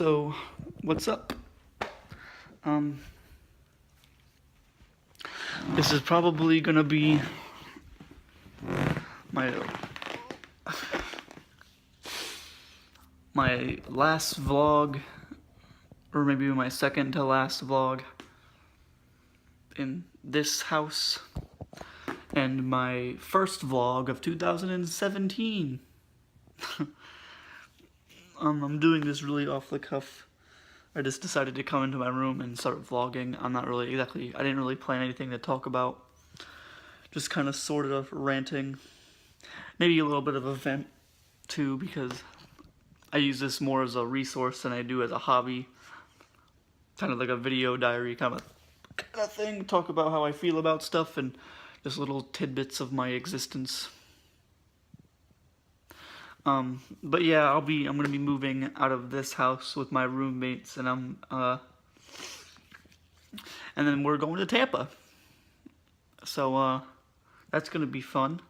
So, what's up? This is probably gonna be my last vlog, or maybe my second to last vlog in this house, and my first vlog of 2017. I'm doing this really off the cuff. I just decided to come into my room and start vlogging. I didn't really plan anything to talk about. Just kind of sort of ranting. Maybe a little bit of a vent too, because I use this more as a resource than I do as a hobby. Kind of like a video diary kind of thing. Talk about how I feel about stuff and just little tidbits of my existence. But yeah, I'm gonna be moving out of this house with my roommates, and and then we're going to Tampa. So, that's gonna be fun.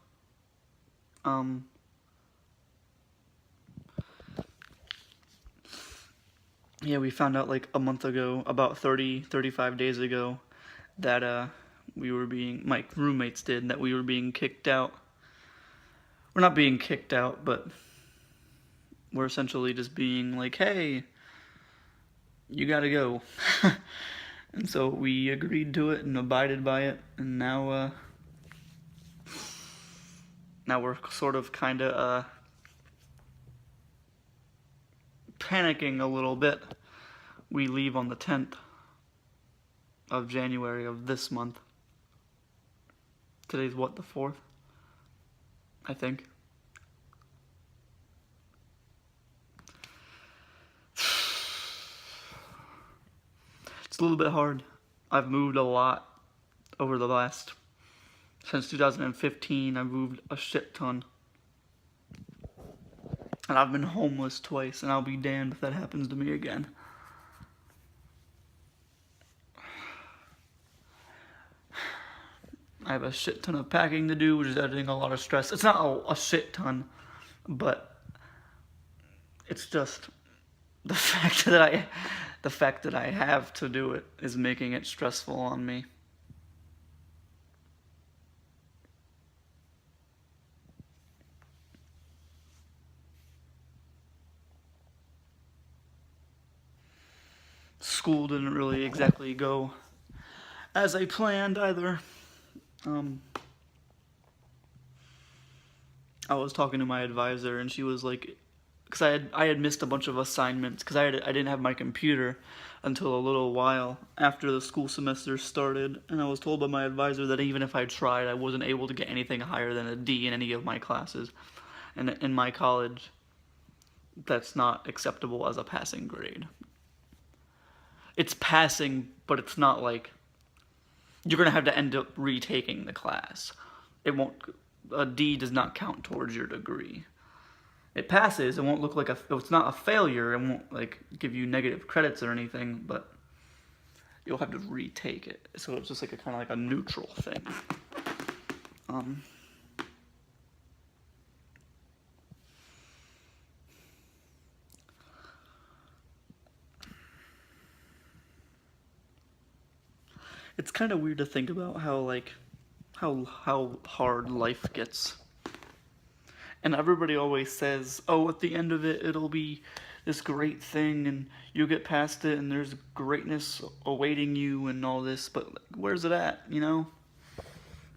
Yeah, we found out like a month ago, about 35 days ago, that, my roommates did, that we were being kicked out. We're not being kicked out, but we're essentially just being like, hey, you gotta go. And so we agreed to it and abided by it, and now we're sort of kinda, panicking a little bit. We leave on the 10th of January of this month. Today's what, the 4th? I think. It's a little bit hard. I've moved a lot over the last, since 2015, I've moved a shit ton. And I've been homeless twice, and I'll be damned if that happens to me again. I have a shit ton of packing to do, which is adding a lot of stress. It's not a shit ton, but it's just the fact that I have to do it is making it stressful on me. School didn't really exactly go as I planned either. I was talking to my advisor, and she was like, because I had missed a bunch of assignments because I didn't have my computer until a little while after the school semester started, and I was told by my advisor that even if I tried, I wasn't able to get anything higher than a D in any of my classes, and in my college, that's not acceptable as a passing grade. It's passing, but it's not like you're gonna have to end up retaking the class. A D does not count towards your degree. It passes. It won't look like it's not a failure. It won't like give you negative credits or anything, but you'll have to retake it. So it's just like kind of like a neutral thing. It's kind of weird to think about how hard life gets. And everybody always says, oh, at the end of it, it'll be this great thing, and you'll get past it, and there's greatness awaiting you, and all this, but like, where's it at, you know?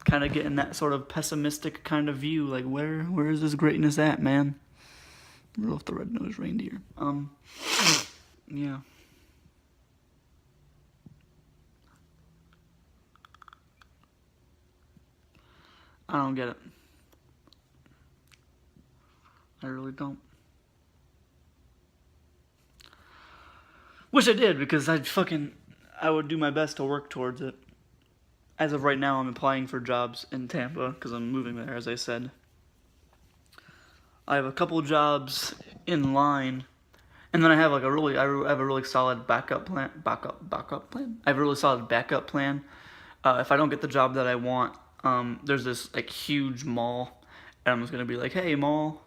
Kind of getting that sort of pessimistic kind of view, like, where is this greatness at, man? Rudolph the Red-Nosed Reindeer. Yeah. I don't get it. I really don't. Wish I did, because I would do my best to work towards it. As of right now, I'm applying for jobs in Tampa, because I'm moving there, as I said. I have a couple jobs in line, and then I have like a really solid backup plan. I have a really solid backup plan. If I don't get the job that I want, there's this like huge mall, and I'm just gonna be like, hey mall,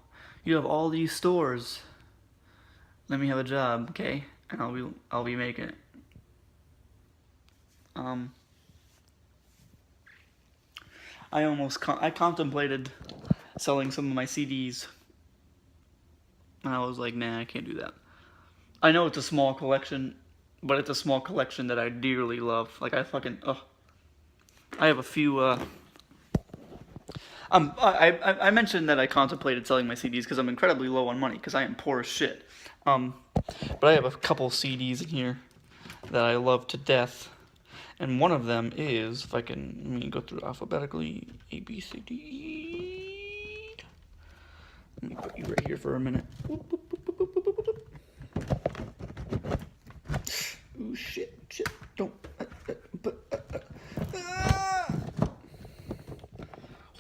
you have all these stores. Let me have a job, okay? and I'll be making it. I contemplated selling some of my CDs, and I was like, nah, I can't do that. I know it's a small collection, but it's a small collection that I dearly love. Like, I have a few, I mentioned that I contemplated selling my CDs because I'm incredibly low on money, because I am poor as shit. But I have a couple CDs in here that I love to death. And one of them is, if I can, let me go through alphabetically, A, B, C, D, E. Let me put you right here for a minute. Ooh, shit, don't.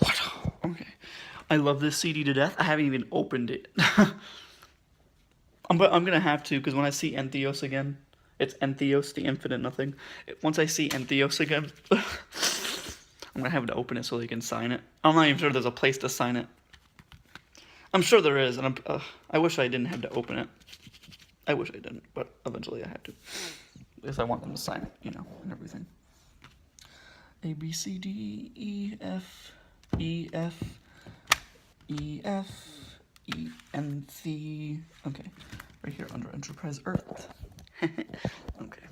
What? Okay. I love this CD to death. I haven't even opened it. I'm gonna have to, because when I see Entheos again, it's Entheos, the infinite nothing. Once I see Entheos again, I'm gonna have to open it so they can sign it. I'm not even sure there's a place to sign it. I'm sure there is, and I wish I didn't have to open it. I wish I didn't, but eventually I had to, because I want them to sign it, you know, and everything. A, B, C, D, E, F, E, F, E, F, E, N, C. Okay, right here under Enterprise Earth. Okay.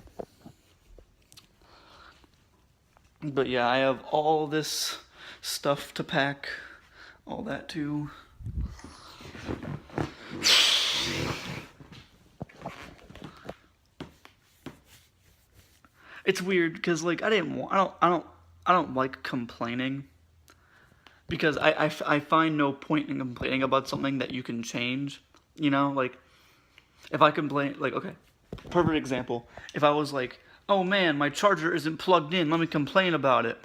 But yeah, I have all this stuff to pack, all that too. It's weird because like I don't like complaining, because I find no point in complaining about something that you can change. You know, like if I complain, like, okay, perfect example. If I was like, oh man, my charger isn't plugged in, let me complain about it.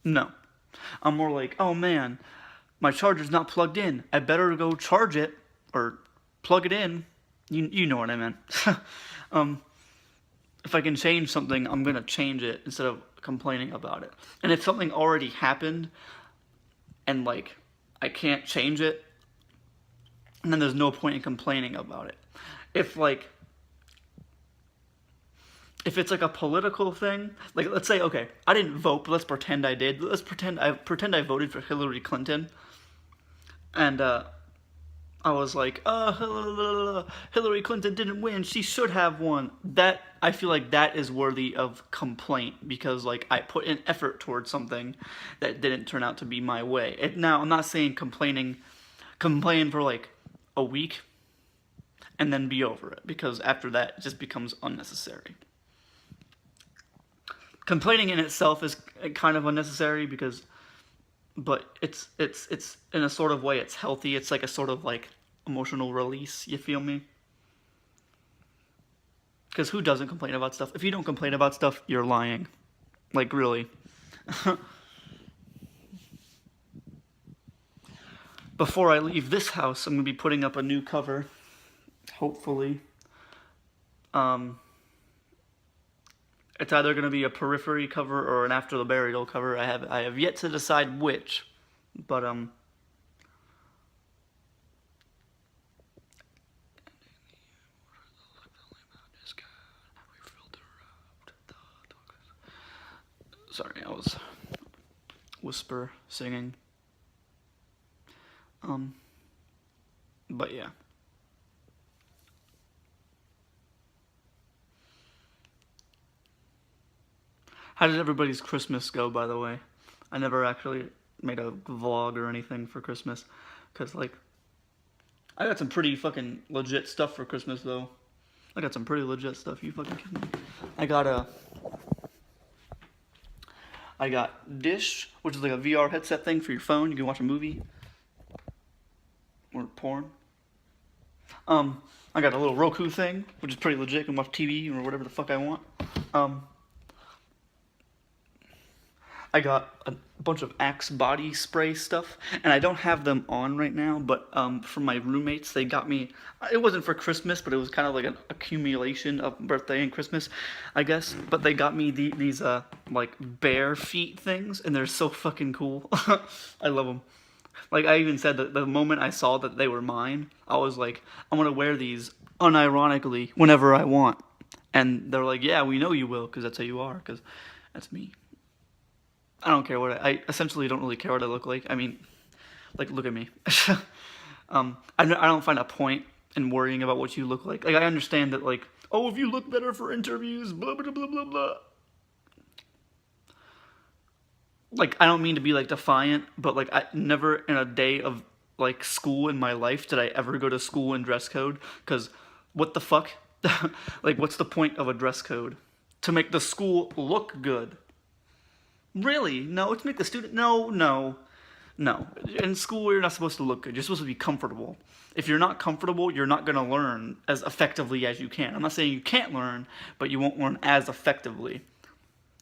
No. I'm more like, oh man, my charger's not plugged in, I better go charge it or plug it in. You know what I meant. If I can change something, I'm gonna change it instead of complaining about it. And if something already happened and like I can't change it, and then there's no point in complaining about it. If it's like a political thing, like let's say, okay, I didn't vote, but let's pretend I did. Let's pretend I voted for Hillary Clinton, and I was like, Hillary Clinton didn't win, she should have won. That, I feel like that is worthy of complaint, because like I put an effort towards something that didn't turn out to be my way. Now, I'm not saying complain for like a week and then be over it, because after that it just becomes unnecessary. Complaining in itself is kind of unnecessary, but it's in a sort of way it's healthy. It's like a sort of like emotional release, you feel me? Because who doesn't complain about stuff? If you don't complain about stuff, you're lying. Like, really. Before I leave this house, I'm going to be putting up a new cover, hopefully. It's either going to be a Periphery cover or an After the Burial cover. I have yet to decide which, but sorry, I was whisper singing. But yeah. How did everybody's Christmas go, by the way? I never actually made a vlog or anything for Christmas, because, like, I got some pretty fucking legit stuff for Christmas, though. I got some pretty legit stuff, you fucking kidding me? I got Dish, which is like a VR headset thing for your phone. You can watch a movie. Or porn. I got a little Roku thing, which is pretty legit. I can watch TV or whatever the fuck I want. I got a bunch of Axe body spray stuff, and I don't have them on right now, but from my roommates, they got me, it wasn't for Christmas, but it was kind of like an accumulation of birthday and Christmas, I guess, but they got me these like bare feet things, and they're so fucking cool. I love them. Like, I even said that the moment I saw that they were mine, I was like, I want to wear these unironically whenever I want. And they're like, yeah, we know you will, because that's how you are, because that's me. I don't care I essentially don't really care what I look like. I mean, like, look at me. I don't find a point in worrying about what you look like. Like, I understand that, like, oh, if you look better for interviews, blah, blah, blah, blah, blah. Like, I don't mean to be, like, defiant, but, like, I never in a day of, like, school in my life did I ever go to school in dress code, because what the fuck? Like, what's the point of a dress code? To make the school look good. Really? No, it's make the student... No, no, no. In school, you're not supposed to look good. You're supposed to be comfortable. If you're not comfortable, you're not going to learn as effectively as you can. I'm not saying you can't learn, but you won't learn as effectively.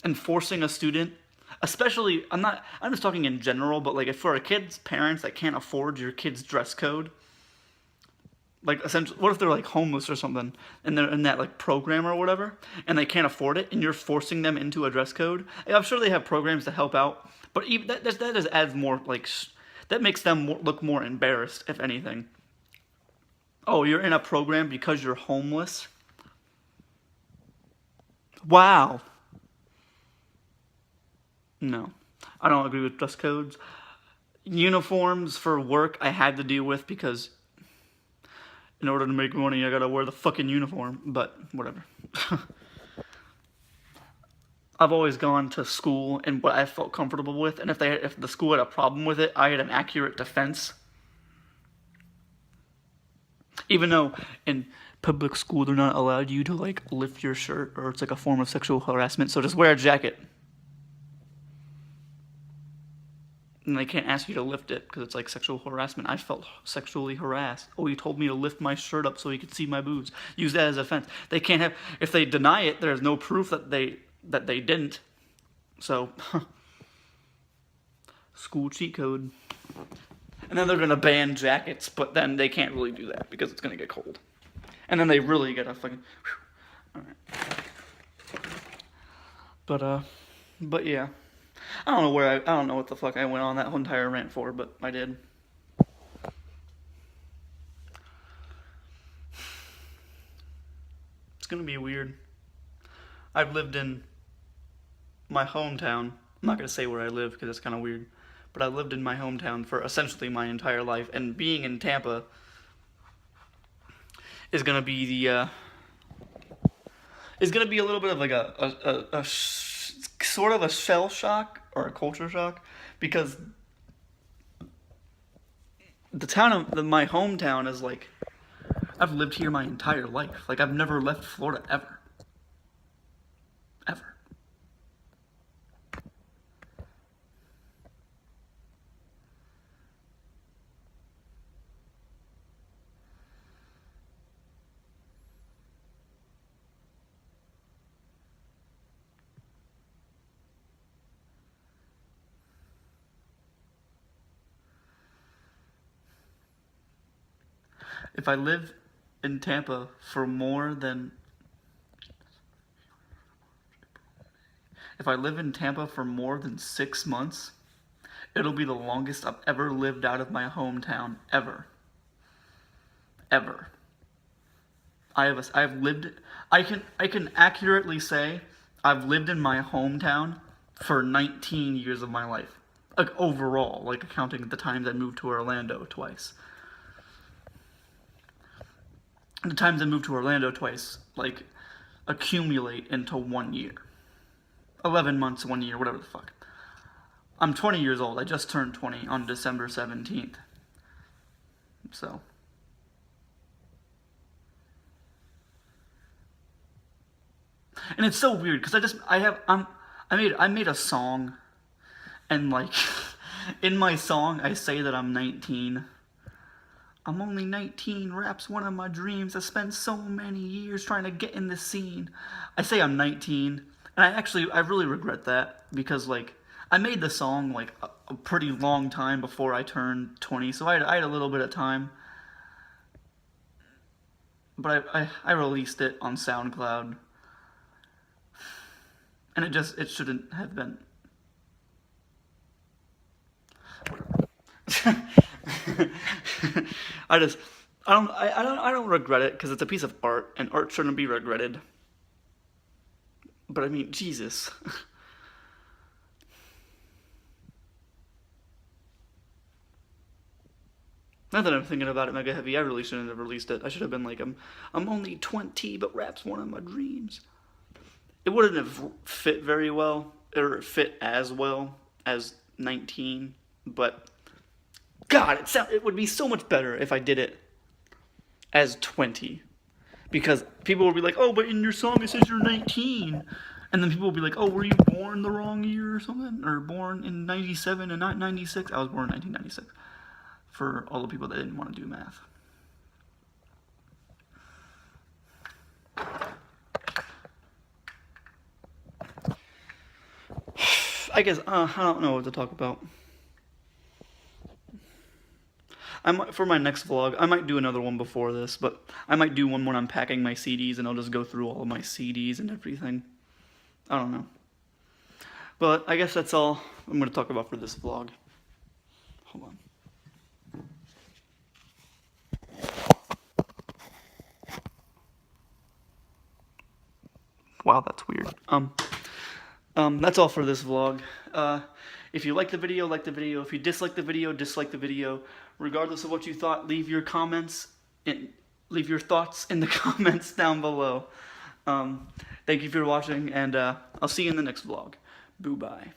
And forcing a student, especially, I'm just talking in general, but like if for a kid's parents that can't afford your kid's dress code, like essentially, what if they're like homeless or something, and they're in that like program or whatever, and they can't afford it, and you're forcing them into a dress code? I'm sure they have programs to help out, but even that just adds more, like, that makes them look more embarrassed, if anything. Oh, you're in a program because you're homeless? Wow. No, I don't agree with dress codes. Uniforms for work I had to deal with because in order to make money I gotta wear the fucking uniform, but whatever. I've always gone to school and what I felt comfortable with, and if the school had a problem with it, I had an accurate defense. Even though in public school they're not allowed you to like lift your shirt, or it's like a form of sexual harassment, so just wear a jacket. And they can't ask you to lift it because it's like sexual harassment. I felt sexually harassed. Oh, he told me to lift my shirt up so he could see my boobs. Use that as offense. They can't have, if they deny it, there's no proof that they didn't. So, school cheat code. And then they're gonna ban jackets, but then they can't really do that because it's gonna get cold. And then they really gotta fucking. All right. But yeah. I don't know what the fuck I went on that whole entire rant for, but I did. It's gonna be weird. I've lived in my hometown. I'm not gonna say where I live because it's kind of weird, but I lived in my hometown for essentially my entire life, and being in Tampa is gonna be is gonna be a little bit of like sort of a shell shock or a culture shock, because my hometown is like, I've lived here my entire life. Like, I've never left Florida ever. Ever. If I live in Tampa for more than If I live in Tampa for more than 6 months, it'll be the longest I've ever lived out of my hometown, ever. Ever. I can accurately say I've lived in my hometown for 19 years of my life. Like, overall, like accounting the times I moved to Orlando twice. The times I moved to Orlando twice, like, accumulate into 1 year. 11 months, 1 year, whatever the fuck. I'm 20 years old. I just turned 20 on December 17th. So. And it's so weird because I made a song, and like in my song I say that I'm 19. I'm only 19, rap's one of my dreams. I spent so many years trying to get in this scene. I say I'm 19, and I really regret that, because like I made the song like a pretty long time before I turned 20, so I had a little bit of time. But I released it on SoundCloud, and it shouldn't have been. I don't regret it because it's a piece of art, and art shouldn't be regretted. But I mean, Jesus. Now that I'm thinking about it, Mega Heavy, I really shouldn't have released it. I should have been like, I'm only 20, but rap's one of my dreams. It wouldn't have fit very well, or fit as well as 19, but God, it would be so much better if I did it as 20. Because people will be like, oh, but in your song it says you're 19. And then people will be like, oh, were you born the wrong year or something? Or born in 97 and not 96? I was born in 1996. For all the people that didn't want to do math. I guess, I don't know what to talk about. For my next vlog, I might do another one before this, but I might do one when I'm packing my CDs and I'll just go through all of my CDs and everything. I don't know. But I guess that's all I'm going to talk about for this vlog. Hold on. Wow, that's weird. That's all for this vlog. If you like the video, like the video. If you dislike the video, dislike the video. Regardless of what you thought, leave your thoughts in the comments down below. Thank you for watching, and I'll see you in the next vlog. Boo-bye.